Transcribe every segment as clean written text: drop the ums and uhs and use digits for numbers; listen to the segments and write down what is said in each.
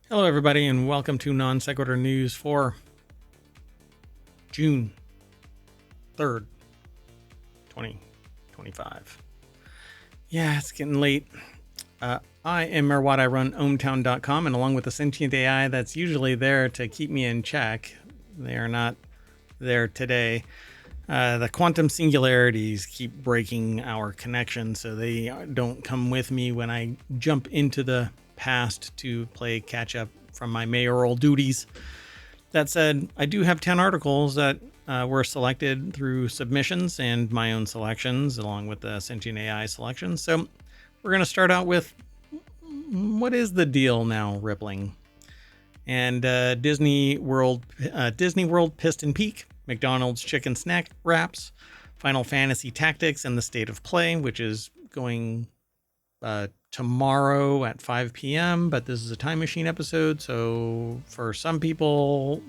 Hello, everybody, and welcome to Non Sequitur News for June 3rd, 2025. Yeah, it's getting late. I am MayorWatt. I run ohmTown.com, and along with the Sentient AI that's usually there to keep me in check, they are not there today. The quantum singularities keep breaking our connection, so they don't come with me when I jump into the past to play catch up from my mayoral duties. That said, I do have 10 articles that were selected through submissions and my own selections, along with the Sentient AI selections. So we're going to start out with what is the deal now, Rippling? And Disney World Piston Peak, McDonald's chicken snack wraps, Final Fantasy Tactics, and the State of Play, which is going tomorrow at 5 p.m. But this is a time machine episode, so for some people,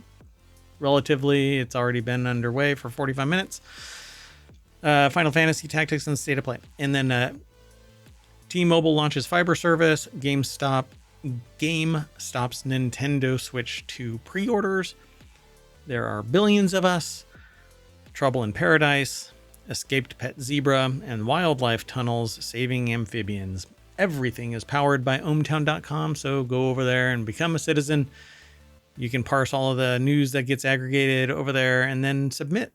relatively, it's already been underway for 45 minutes. Final Fantasy Tactics and the State of Play. And then T-Mobile launches fiber service. GameStop's Nintendo Switch 2 pre-orders. There are billions of us. Trouble in Paradise. Escaped pet zebra. And wildlife tunnels saving amphibians. Everything is powered by ohmTown.com, so go over there and become a citizen. You can parse all of the news that gets aggregated over there and then submit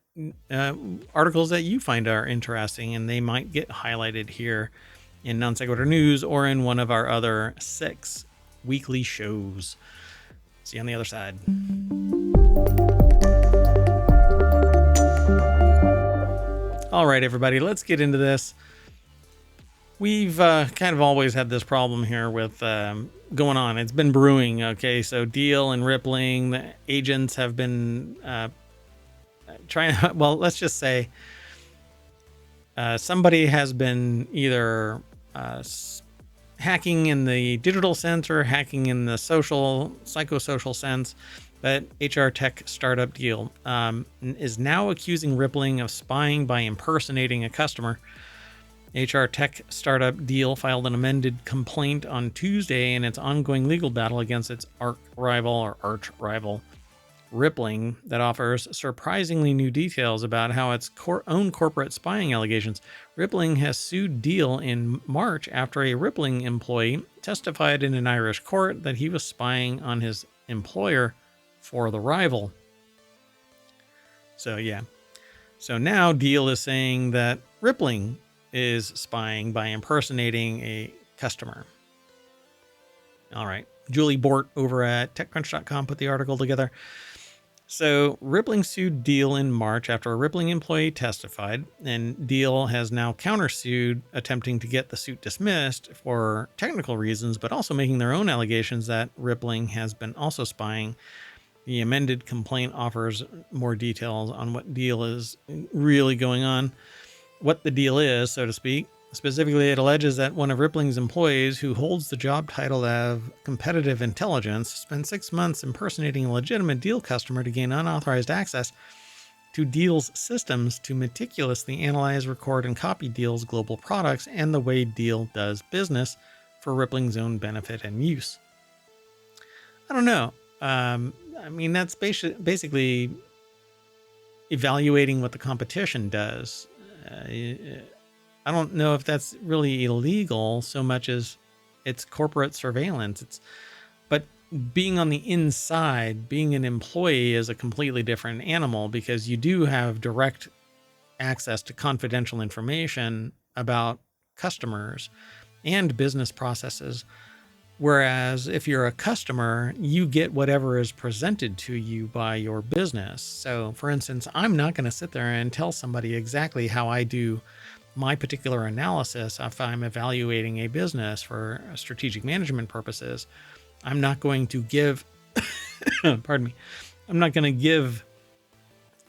articles that you find are interesting, and they might get highlighted here in Non Sequitur News or in one of our other 6 weekly shows. See you on the other side. All right, everybody, let's get into this. We've kind of always had this problem here with going on. It's been brewing, okay? So Deel and Rippling, the agents have been trying, well, let's just say somebody has been either hacking in the digital sense or hacking in the psychosocial sense. But HR tech startup Deel is now accusing Rippling of spying by impersonating a customer. HR tech startup Deel filed an amended complaint on Tuesday in its ongoing legal battle against its arch rival Rippling that offers surprisingly new details about how its own corporate spying allegations. Rippling has sued Deel in March after a Rippling employee testified in an Irish court that he was spying on his employer for the rival. So now Deel is saying that Rippling is spying by impersonating a customer. All right. Julie Bort over at TechCrunch.com put the article together. So Rippling sued Deel in March after a Rippling employee testified, and Deel has now countersued, attempting to get the suit dismissed for technical reasons, but also making their own allegations that Rippling has been also spying. The amended complaint offers more details on what Deel is really going on. What the deal is, so to speak. Specifically, it alleges that one of Rippling's employees, who holds the job title of competitive intelligence, spent 6 months impersonating a legitimate Deel customer to gain unauthorized access to Deel's systems to meticulously analyze, record, and copy Deel's global products and the way Deel does business for Rippling's own benefit and use. I don't know. I mean, that's basically evaluating what the competition does. I don't know if that's really illegal so much as it's corporate surveillance. But being on the inside, being an employee is a completely different animal, because you do have direct access to confidential information about customers and business processes. Whereas if you're a customer, you get whatever is presented to you by your business. So for instance, I'm not going to sit there and tell somebody exactly how I do my particular analysis if I'm evaluating a business for strategic management purposes. I'm not going to give, pardon me, I'm not going to give,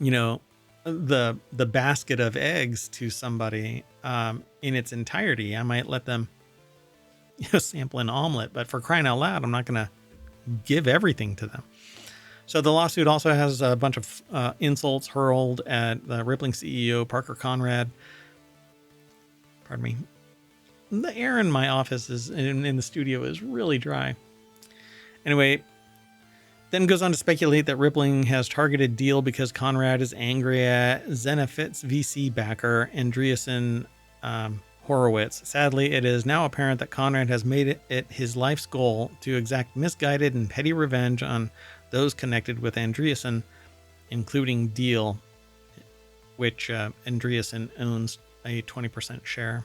the basket of eggs to somebody in its entirety. I might let them sample an omelet, but for crying out loud, I'm not going to give everything to them. So the lawsuit also has a bunch of insults hurled at the Rippling CEO, Parker Conrad. Pardon me. The air in my office in the studio is really dry. Anyway, then goes on to speculate that Rippling has targeted Deel because Conrad is angry at Zenefit's VC backer, Andreessen Horowitz. Sadly, it is now apparent that Conrad has made it his life's goal to exact misguided and petty revenge on those connected with Andreessen, including Deel, which Andreessen owns a 20% share.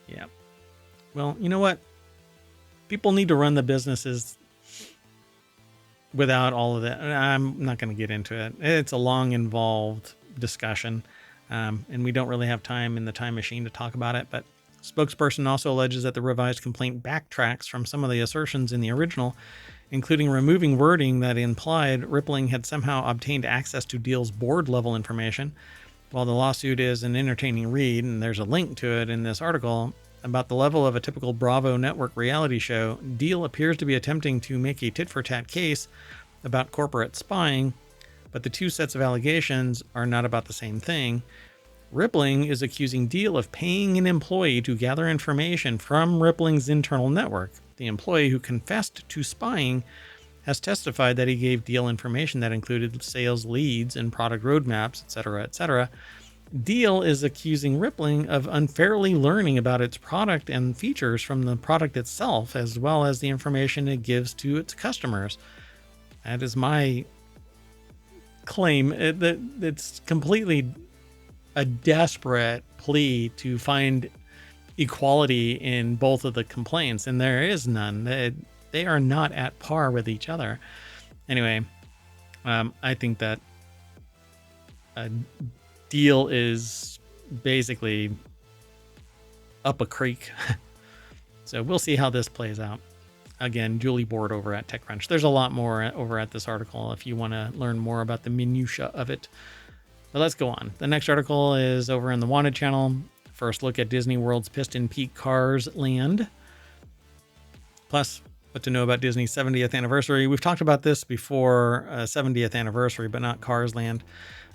Yeah. Well, you know what? People need to run the businesses without all of that. I'm not going to get into it. It's a long, involved discussion, and we don't really have time in the time machine to talk about it. But spokesperson also alleges that the revised complaint backtracks from some of the assertions in the original, including removing wording that implied Rippling had somehow obtained access to Deel's board-level information. While the lawsuit is an entertaining read, and there's a link to it in this article, about the level of a typical Bravo network reality show, Deel appears to be attempting to make a tit-for-tat case about corporate spying, but the two sets of allegations are not about the same thing. Rippling is accusing Deel of paying an employee to gather information from Rippling's internal network. The employee who confessed to spying has testified that he gave Deel information that included sales leads and product roadmaps, etc., etc. Deel is accusing Rippling of unfairly learning about its product and features from the product itself, as well as the information it gives to its customers. That is my claim. It's completely a desperate plea to find equality in both of the complaints, and there is none. They are not at par with each other. Anyway, I think that Deel is basically up a creek. So we'll see how this plays out. Again, Julie Board over at TechCrunch. There's a lot more over at this article if you want to learn more about the minutia of it. But let's go on. The next article is over in the Wanted channel. First look at Disney World's Piston Peak Cars Land. Plus, what to know about Disney's 70th anniversary. We've talked about this before, 70th anniversary, but not Cars Land.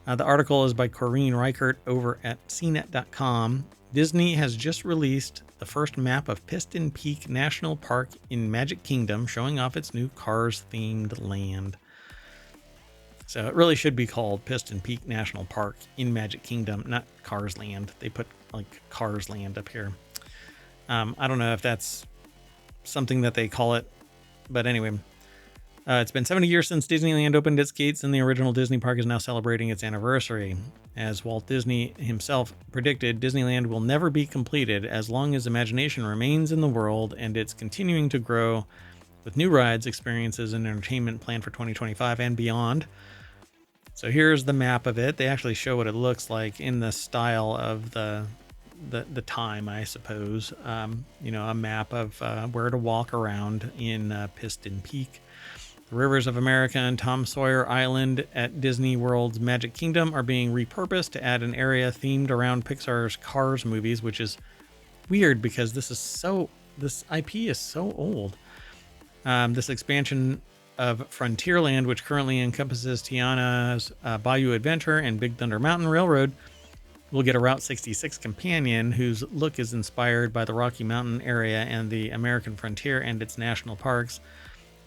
The article is by Corrine Reichert over at cnet.com. Disney has just released the first map of Piston Peak National Park in Magic Kingdom, showing off its new Cars-themed land. So it really should be called Piston Peak National Park in Magic Kingdom, not Cars Land. They put like Cars Land up here. I don't know if that's something that they call it, but anyway. It's been 70 years since Disneyland opened its gates, and the original Disney park is now celebrating its anniversary. As Walt Disney himself predicted, Disneyland will never be completed as long as imagination remains in the world, and it's continuing to grow with new rides, experiences, and entertainment planned for 2025 and beyond. So here's the map of it. They actually show what it looks like in the style of the time, I suppose. A map of where to walk around in Piston Peak. The Rivers of America and Tom Sawyer Island at Disney World's Magic Kingdom are being repurposed to add an area themed around Pixar's Cars movies, which is weird because this IP is so old. This expansion of Frontierland, which currently encompasses Tiana's Bayou Adventure and Big Thunder Mountain Railroad, will get a Route 66 companion whose look is inspired by the Rocky Mountain area and the American frontier and its national parks,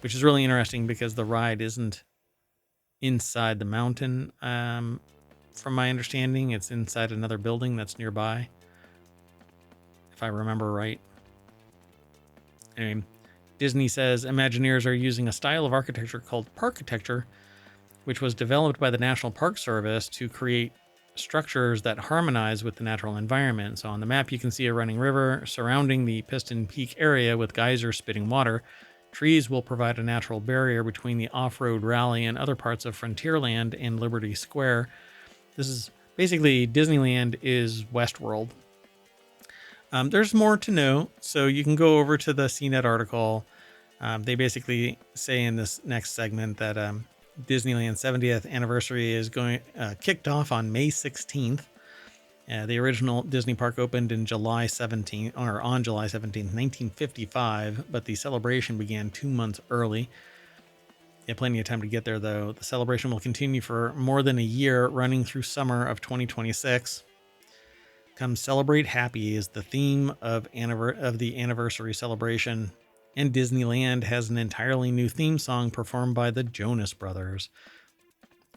which is really interesting because the ride isn't inside the mountain. From my understanding, it's inside another building that's nearby, if I remember right. Anyway, Disney says Imagineers are using a style of architecture called parkitecture, which was developed by the National Park Service to create structures that harmonize with the natural environment. So on the map, you can see a running river surrounding the Piston Peak area with geysers spitting water. Trees will provide a natural barrier between the off-road rally and other parts of Frontierland and Liberty Square. This is basically Disneyland is Westworld. There's more to know, so you can go over to the CNET article. They basically say in this next segment that Disneyland's 70th anniversary is kicked off on May 16th. The original Disney park opened in on July 17th, 1955, but the celebration began 2 months early. You have plenty of time to get there, though. The celebration will continue for more than a year, running through summer of 2026. Come Celebrate Happy is the theme of the anniversary celebration, And Disneyland has an entirely new theme song performed by the Jonas Brothers.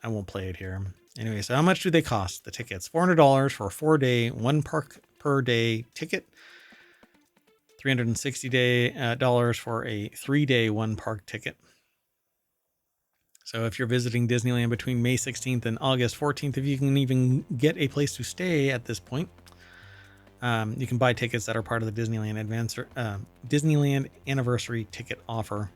I won't play it here. Anyway, so how much do they cost? The tickets, $400 for a 4-day, 1 park per day ticket. $360 for a 3-day 1 park ticket. So if you're visiting Disneyland between May 16th and August 14th, if you can even get a place to stay at this point, you can buy tickets that are part of the Disneyland Anniversary ticket offer.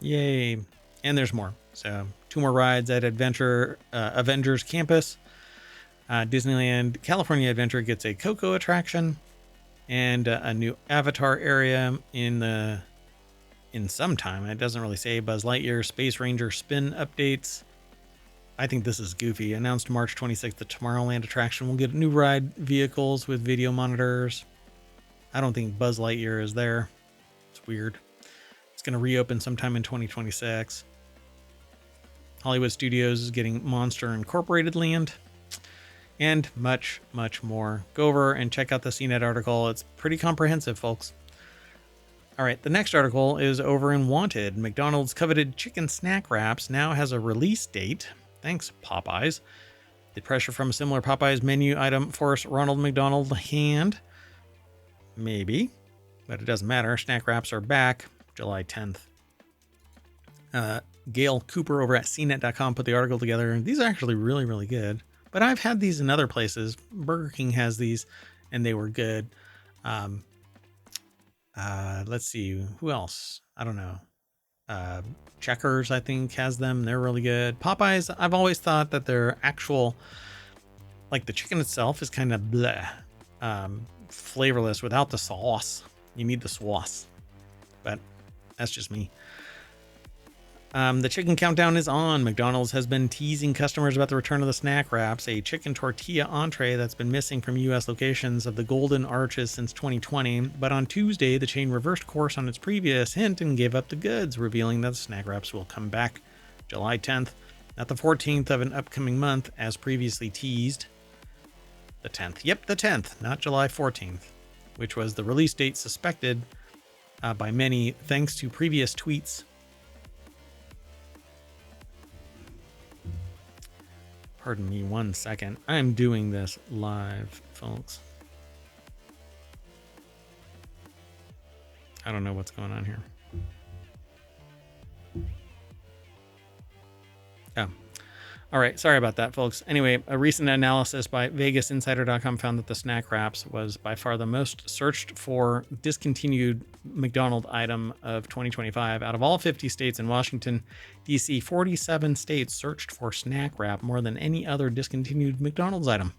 Yay. And there's more. So 2 more rides at Avengers Campus. Disneyland California Adventure gets a Coco attraction and a new Avatar area in some time. It doesn't really say. Buzz Lightyear Space Ranger spin updates. I think this is goofy. Announced March 26th, the Tomorrowland attraction will get new ride vehicles with video monitors. I don't think Buzz Lightyear is there. It's weird. It's going to reopen sometime in 2026. Hollywood Studios is getting Monster Incorporated land. And much, much more. Go over and check out the CNET article. It's pretty comprehensive, folks. All right, the next article is over in Wanted. McDonald's coveted chicken snack wraps now has a release date. Thanks, Popeyes. The pressure from a similar Popeyes menu item forced Ronald McDonald hand. Maybe, but it doesn't matter. Snack wraps are back July 10th. Gail Cooper over at CNET.com put the article together. These are actually really, really good. But I've had these in other places. Burger King has these, and they were good. Let's see. Who else? I don't know. Checkers, I think, has them. They're really good. Popeyes, I've always thought that their actual, like the chicken itself is kind of bleh, flavorless without the sauce. You need the sauce. But that's just me. The chicken countdown is on. McDonald's has been teasing customers about the return of the snack wraps, a chicken tortilla entree that's been missing from U.S. locations of the Golden Arches since 2020. But on Tuesday, the chain reversed course on its previous hint and gave up the goods, revealing that the snack wraps will come back July 10th, not the 14th of an upcoming month, as previously teased. The 10th. Yep, the 10th, not July 14th, which was the release date suspected by many, thanks to previous tweets. Pardon me 1 second. I'm doing this live, folks. I don't know what's going on here. Oh. All right. Sorry about that, folks. Anyway, a recent analysis by VegasInsider.com found that the snack wraps was by far the most searched for discontinued McDonald's item of 2025. Out of all 50 states in Washington, D.C., 47 states searched for snack wrap more than any other discontinued McDonald's item.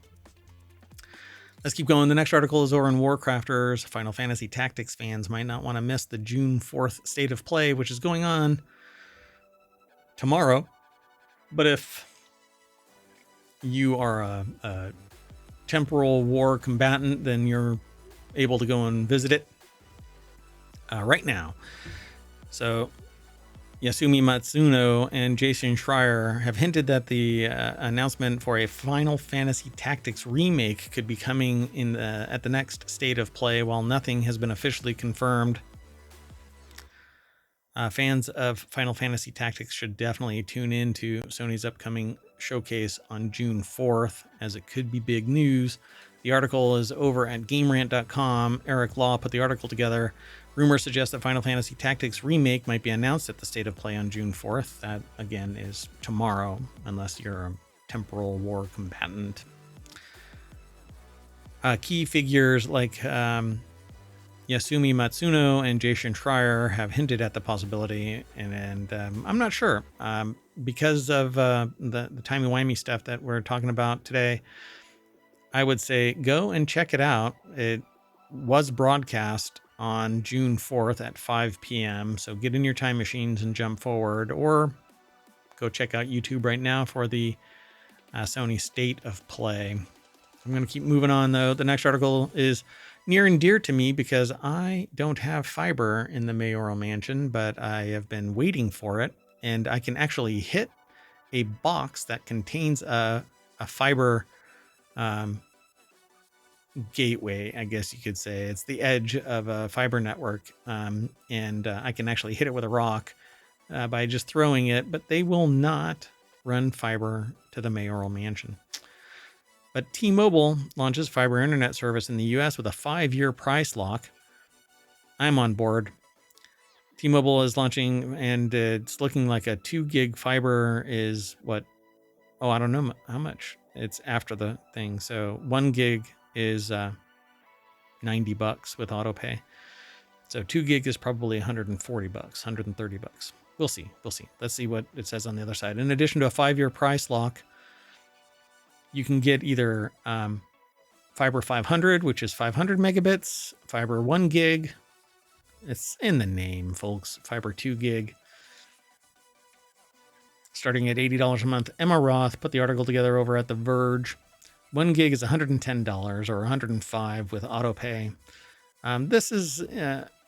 Let's keep going. The next article is over in WarCrafters. Final Fantasy Tactics fans might not want to miss the June 4th State of Play, which is going on tomorrow. But if you are a temporal war combatant, then you're able to go and visit it right now. So Yasumi Matsuno and Jason Schreier have hinted that the announcement for a Final Fantasy Tactics remake could be coming at the next State of Play, while nothing has been officially confirmed. Fans of Final Fantasy Tactics should definitely tune in to Sony's upcoming showcase on June 4th, as it could be big news. The article is over at GameRant.com. Eric Law put the article together. Rumors suggest that Final Fantasy Tactics Remake might be announced at the State of Play on June 4th. That, again, is tomorrow, unless you're a temporal war combatant. Key figures like Yasumi Matsuno and Jason Schreier have hinted at the possibility, and I'm not sure. Because of the timey-wimey stuff that we're talking about today, I would say go and check it out. It was broadcast on June 4th at 5 p.m., so get in your time machines and jump forward, or go check out YouTube right now for the Sony State of Play. I'm going to keep moving on, though. The next article is near and dear to me because I don't have fiber in the mayoral mansion, but I have been waiting for it, and I can actually hit a box that contains a fiber gateway, I guess you could say. It's the edge of a fiber network, and I can actually hit it with a rock by just throwing it, but they will not run fiber to the mayoral mansion. But T-Mobile launches fiber internet service in the US with a 5-year price lock. I'm on board. T-Mobile is launching, and it's looking like a 2 gig fiber is what? Oh, I don't know how much. It's after the thing. So 1 gig is $90 with auto pay. So 2 gig is probably $140, $130. We'll see. Let's see what it says on the other side. In addition to a 5-year price lock, you can get either Fiber 500, which is 500 megabits, Fiber 1 gig. It's in the name, folks. Fiber 2 gig. Starting at $80 a month. Emma Roth put the article together over at The Verge. 1 gig is $110 or $105 with auto pay. This is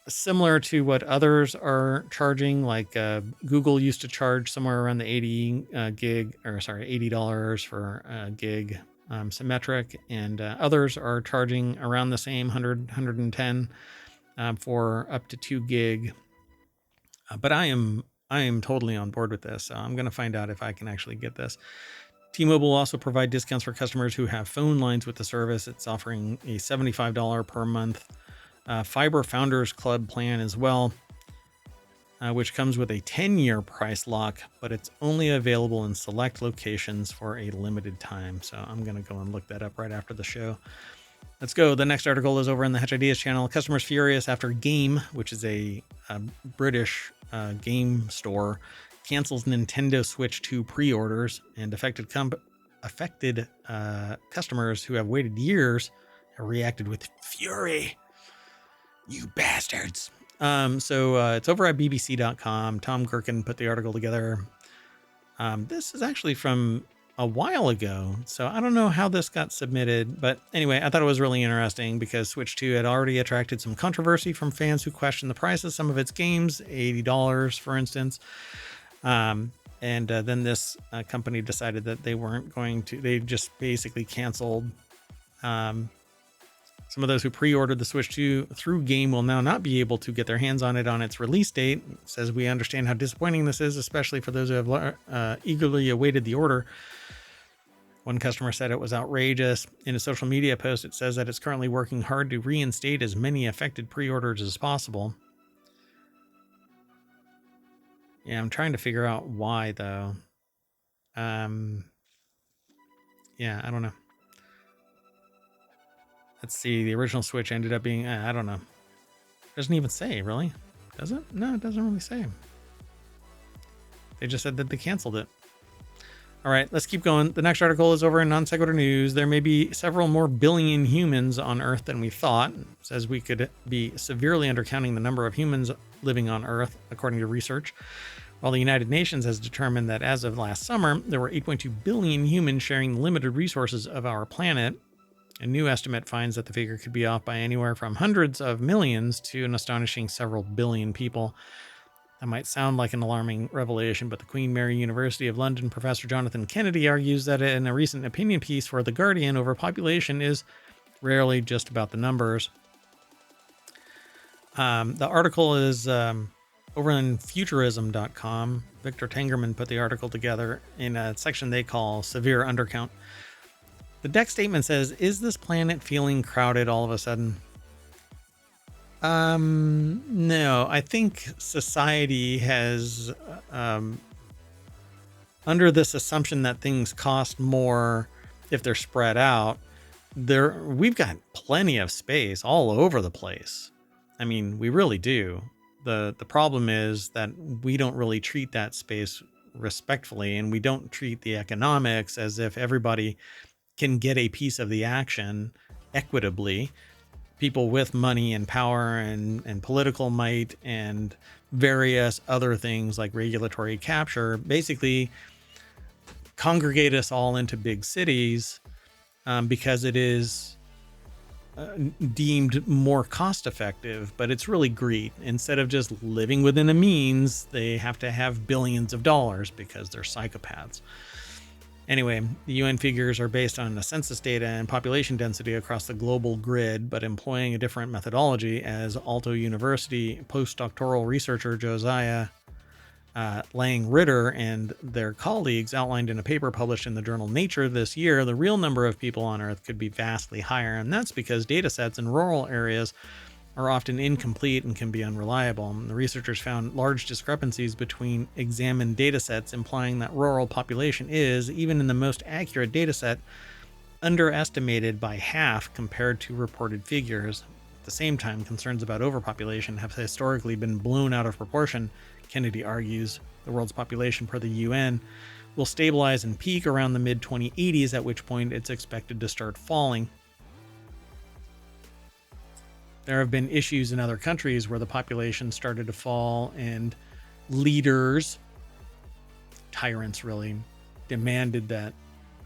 similar to what others are charging, like Google used to charge somewhere around the $80 for a gig symmetric, and others are charging around the same 110 for up to 2 gig. But I am totally on board with this, so I'm going to find out if I can actually get this. T-Mobile will also provide discounts for customers who have phone lines with the service. It's offering a $75 per month Fiber Founders Club plan as well, which comes with a 10-year price lock, but it's only available in select locations for a limited time. So I'm going to go and look that up right after the show. Let's go. The next article is over in the Hatch Ideas channel. Customers furious after Game, which is a British game store, cancels Nintendo Switch 2 pre-orders, and affected customers who have waited years have reacted with fury. You bastards. So it's over at bbc.com. Tom Gherkin put the article together. This is actually from a while ago, so I don't know how this got submitted, but anyway, I thought it was really interesting because Switch 2 had already attracted some controversy from fans who questioned the price of some of its games, $80 for instance. And then this company decided that they weren't going to, they just basically canceled. Some of those who pre-ordered the Switch 2 through Game will now not be able to get their hands on it on its release date. It says, we understand how disappointing this is, especially for those who have eagerly awaited the order. One customer said it was outrageous. In a social media post, it says that it's currently working hard to reinstate as many affected pre-orders as possible. Yeah, I'm trying to figure out why, though. Yeah, I don't know. Let's see. The original Switch ended up being, I don't know. It doesn't even say, really. Does it? No, it doesn't really say. They just said that they canceled it. All right, let's keep going. The next article is over in Non Sequitur News. There may be several more billion humans on Earth than we thought. It says we could be severely undercounting the number of humans living on Earth, according to research. While the United Nations has determined that as of last summer, there were 8.2 billion humans sharing the limited resources of our planet. A new estimate finds that the figure could be off by anywhere from hundreds of millions to an astonishing several billion people. That might sound like an alarming revelation, but the Queen Mary University of London professor Jonathan Kennedy argues that in a recent opinion piece for The Guardian, overpopulation is rarely just about the numbers. The article is over on futurism.com. Victor Tengerman put the article together in a section they call Severe Undercount. The deck statement says, is this planet feeling crowded all of a sudden? No, I think society has, under this assumption that things cost more if they're spread out, we've got plenty of space all over the place. I mean, we really do. The problem is that we don't really treat that space respectfully, and we don't treat the economics as if everybody can get a piece of the action equitably. People with money and power and political might and various other things like regulatory capture basically congregate us all into big cities because it is deemed more cost effective, but it's really greed. Instead of just living within a means, they have to have billions of dollars because they're psychopaths. Anyway, the UN figures are based on the census data and population density across the global grid, but employing a different methodology, as Aalto University postdoctoral researcher Josiah Lang Ritter and their colleagues outlined in a paper published in the journal Nature this year. The real number of people on Earth could be vastly higher, and that's because data sets in rural areas are often incomplete and can be unreliable. And the researchers found large discrepancies between examined data sets, implying that rural population is, even in the most accurate data set, underestimated by half compared to reported figures. At the same time, concerns about overpopulation have historically been blown out of proportion. Kennedy argues the world's population, per the UN, will stabilize and peak around the mid-2080s, at which point it's expected to start falling. There have been issues in other countries where the population started to fall and leaders, tyrants really, demanded that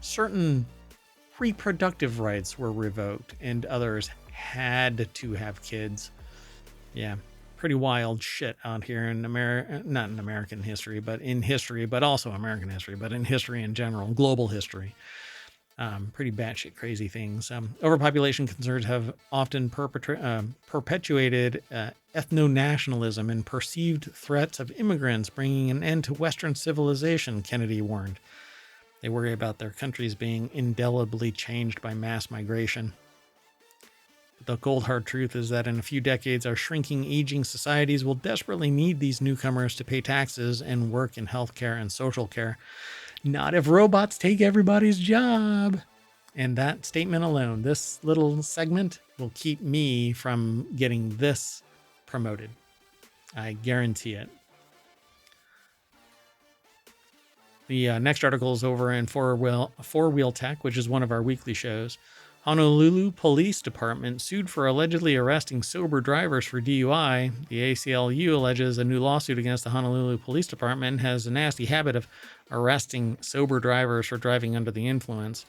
certain reproductive rights were revoked and others had to have kids. Yeah, pretty wild shit out here in America, not in American history, but in history, but also American history, but in history in general, global history. Pretty batshit crazy things. Overpopulation concerns have often perpetuated ethno-nationalism and perceived threats of immigrants, bringing an end to Western civilization, Kennedy warned. They worry about their countries being indelibly changed by mass migration. The cold hard truth is that in a few decades, our shrinking, aging societies will desperately need these newcomers to pay taxes and work in healthcare and social care. Not if robots take everybody's job. And that statement alone, this little segment, will keep me from getting this promoted. I guarantee it. The next article is over in FourWheelTech, which is one of our weekly shows. Honolulu Police Department sued for allegedly arresting sober drivers for DUI. The ACLU alleges a new lawsuit against the Honolulu Police Department has a nasty habit of arresting sober drivers for driving under the influence.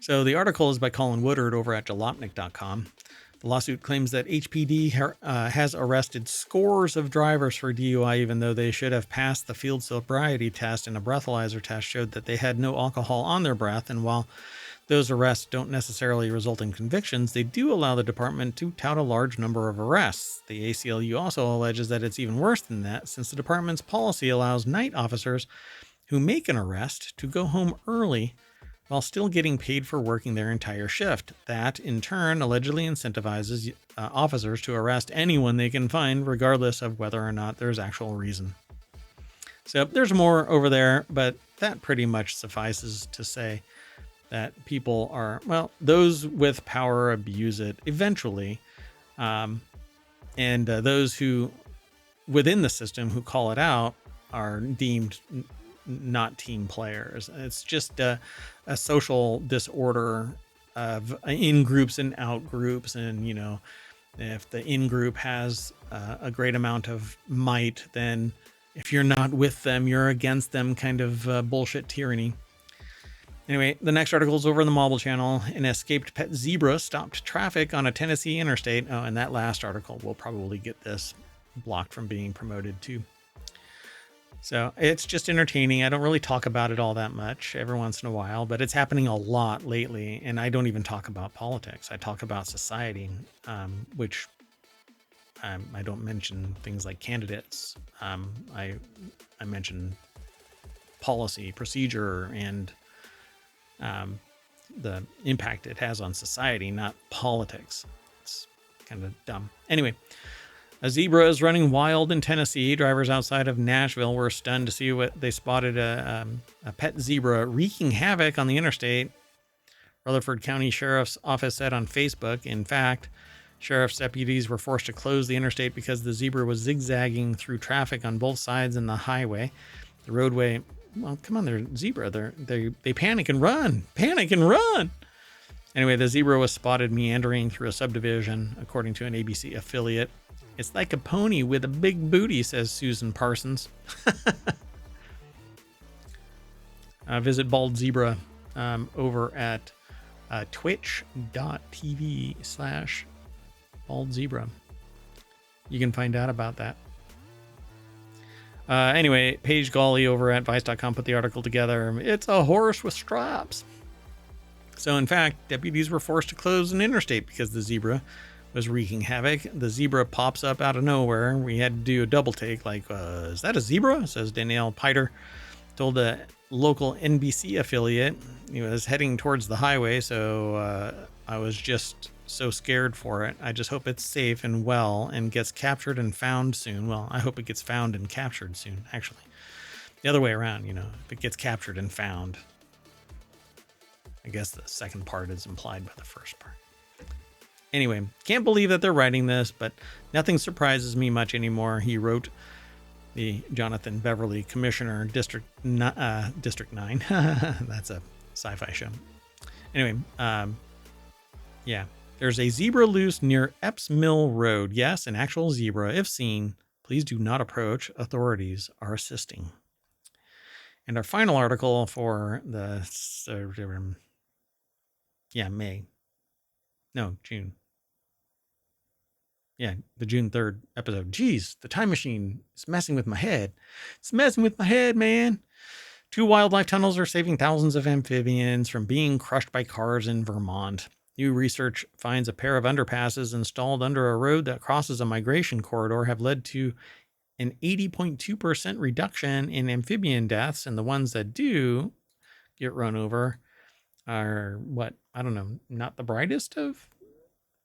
So the article is by Colin Woodard over at jalopnik.com. The lawsuit claims that HPD has arrested scores of drivers for DUI, even though they should have passed the field sobriety test, and a breathalyzer test showed that they had no alcohol on their breath. And while those arrests don't necessarily result in convictions, they do allow the department to tout a large number of arrests. The ACLU also alleges that it's even worse than that, since the department's policy allows night officers who make an arrest to go home early while still getting paid for working their entire shift. That, in turn, allegedly incentivizes officers to arrest anyone they can find, regardless of whether or not there's actual reason. So there's more over there, but that pretty much suffices to say that people are, well, those with power abuse it eventually. And those who, within the system, who call it out are deemed not team players. It's just a social disorder of in groups and out groups. And, you know, if the in group has a great amount of might, then if you're not with them, you're against them kind of bullshit tyranny. Anyway, the next article is over in the Mobile Channel. An escaped pet zebra stopped traffic on a Tennessee interstate. Oh, and that last article will probably get this blocked from being promoted too. So it's just entertaining. I don't really talk about it all that much every once in a while, but it's happening a lot lately. And I don't even talk about politics. I talk about society, which I don't mention things like candidates. I mention policy, procedure, and the impact it has on society, not politics. It's kind of dumb. Anyway, a zebra is running wild in Tennessee. Drivers outside of Nashville were stunned to see what they spotted a pet zebra wreaking havoc on the interstate. Rutherford County Sheriff's Office said on Facebook, in fact, sheriff's deputies were forced to close the interstate because the zebra was zigzagging through traffic on both sides in the highway. The roadway, well, come on, they're zebra. They panic and run. Panic and run. Anyway, the zebra was spotted meandering through a subdivision, according to an ABC affiliate. It's like a pony with a big booty, says Susan Parsons. Visit Bald Zebra over at twitch.tv/Bald Zebra. You can find out about that. Anyway, Paige Gawley over at Vice.com put the article together. It's a horse with straps. So, in fact, deputies were forced to close an interstate because the zebra was wreaking havoc. The zebra pops up out of nowhere. We had to do a double take, like, is that a zebra? Says Danielle Piter. Told the local NBC affiliate he was heading towards the highway, so I was just so scared for it. I just hope it's safe and well and gets captured and found soon. Well, I hope it gets found and captured soon, actually. The other way around, if it gets captured and found. I guess the second part is implied by the first part. Anyway, can't believe that they're writing this, but nothing surprises me much anymore. He wrote, the Jonathan Beverly Commissioner, District 9. That's a sci-fi show. Anyway, yeah. There's a zebra loose near Epps Mill Road. Yes, an actual zebra. If seen, please do not approach. Authorities are assisting. And our final article for the June. Yeah, the June 3rd episode. Jeez, the time machine is messing with my head. It's messing with my head, man. 2 wildlife tunnels are saving thousands of amphibians from being crushed by cars in Vermont. New research finds a pair of underpasses installed under a road that crosses a migration corridor have led to an 80.2% reduction in amphibian deaths, and the ones that do get run over are, not the brightest of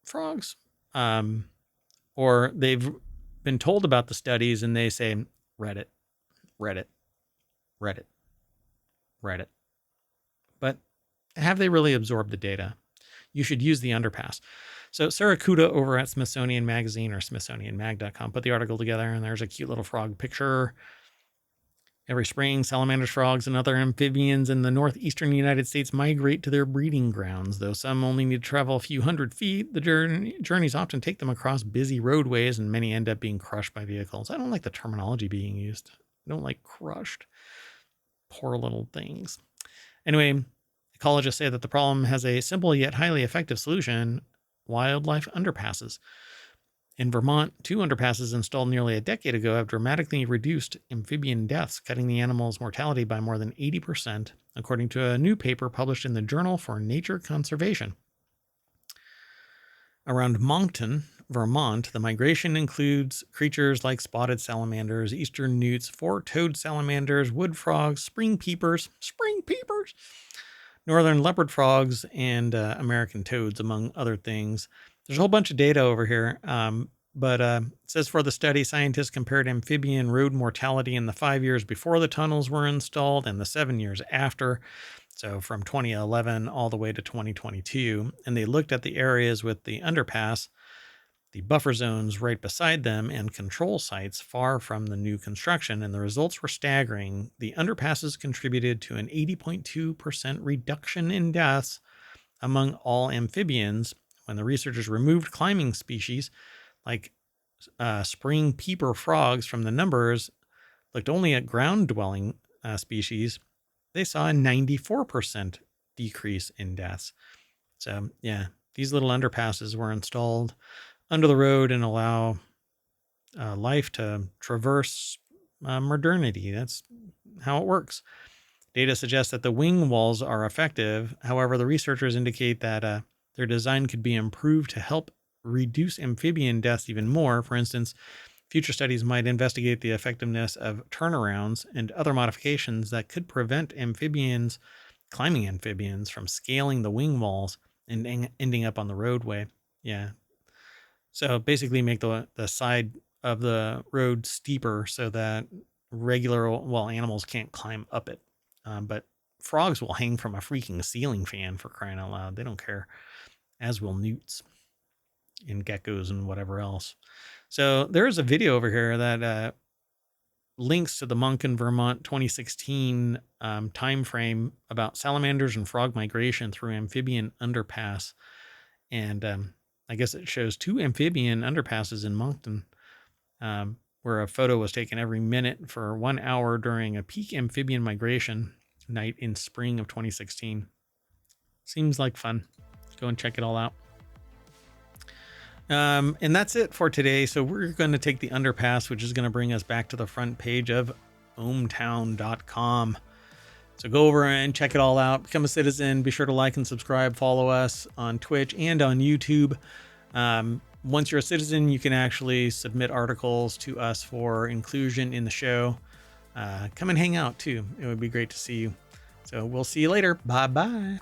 frogs? Or they've been told about the studies and they say, Reddit. But have they really absorbed the data? You should use the underpass. So Sarah Kuda over at Smithsonian Magazine or SmithsonianMag.com put the article together, and there's a cute little frog picture. Every spring, salamanders, frogs, and other amphibians in the northeastern United States migrate to their breeding grounds. Though some only need to travel a few hundred feet, the journeys often take them across busy roadways, and many end up being crushed by vehicles. I don't like the terminology being used. I don't like crushed. Poor little things. Anyway, ecologists say that the problem has a simple yet highly effective solution: wildlife underpasses. In Vermont, 2 underpasses installed nearly a decade ago have dramatically reduced amphibian deaths, cutting the animal's mortality by more than 80%, according to a new paper published in the Journal for Nature Conservation. Around Moncton, Vermont, the migration includes creatures like spotted salamanders, eastern newts, 4-toed salamanders, wood frogs, spring peepers, northern leopard frogs, and American toads, among other things. There's a whole bunch of data over here, but it says for the study, scientists compared amphibian road mortality in the 5 years before the tunnels were installed and the 7 years after, so from 2011 all the way to 2022, and they looked at the areas with the underpass, the buffer zones right beside them, and control sites far from the new construction, and the results were staggering. The underpasses contributed to an 80.2% reduction in deaths among all amphibians when the researchers removed climbing species like spring peeper frogs from the numbers, looked only at ground-dwelling species. They saw a 94% decrease in deaths. So, yeah, these little underpasses were installed under the road and allow life to traverse modernity. That's how it works. Data suggests that the wing walls are effective. However, the researchers indicate that their design could be improved to help reduce amphibian deaths even more. For instance, future studies might investigate the effectiveness of turnarounds and other modifications that could prevent climbing amphibians from scaling the wing walls and ending up on the roadway. Yeah. So basically make the side of the road steeper so that animals can't climb up it. But frogs will hang from a freaking ceiling fan, for crying out loud. They don't care. As will newts and geckos and whatever else. So there is a video over here that links to the Moncton, Vermont 2016 time frame about salamanders and frog migration through amphibian underpass. And I guess it shows 2 amphibian underpasses in Moncton, where a photo was taken every minute for 1 hour during a peak amphibian migration night in spring of 2016. Seems like fun. Go and check it all out. And that's it for today. So we're going to take the underpass, which is going to bring us back to the front page of ohmTown.com. So go over and check it all out. Become a citizen. Be sure to like and subscribe. Follow us on Twitch and on YouTube. Once you're a citizen, you can actually submit articles to us for inclusion in the show. Come and hang out too. It would be great to see you. So we'll see you later. Bye-bye.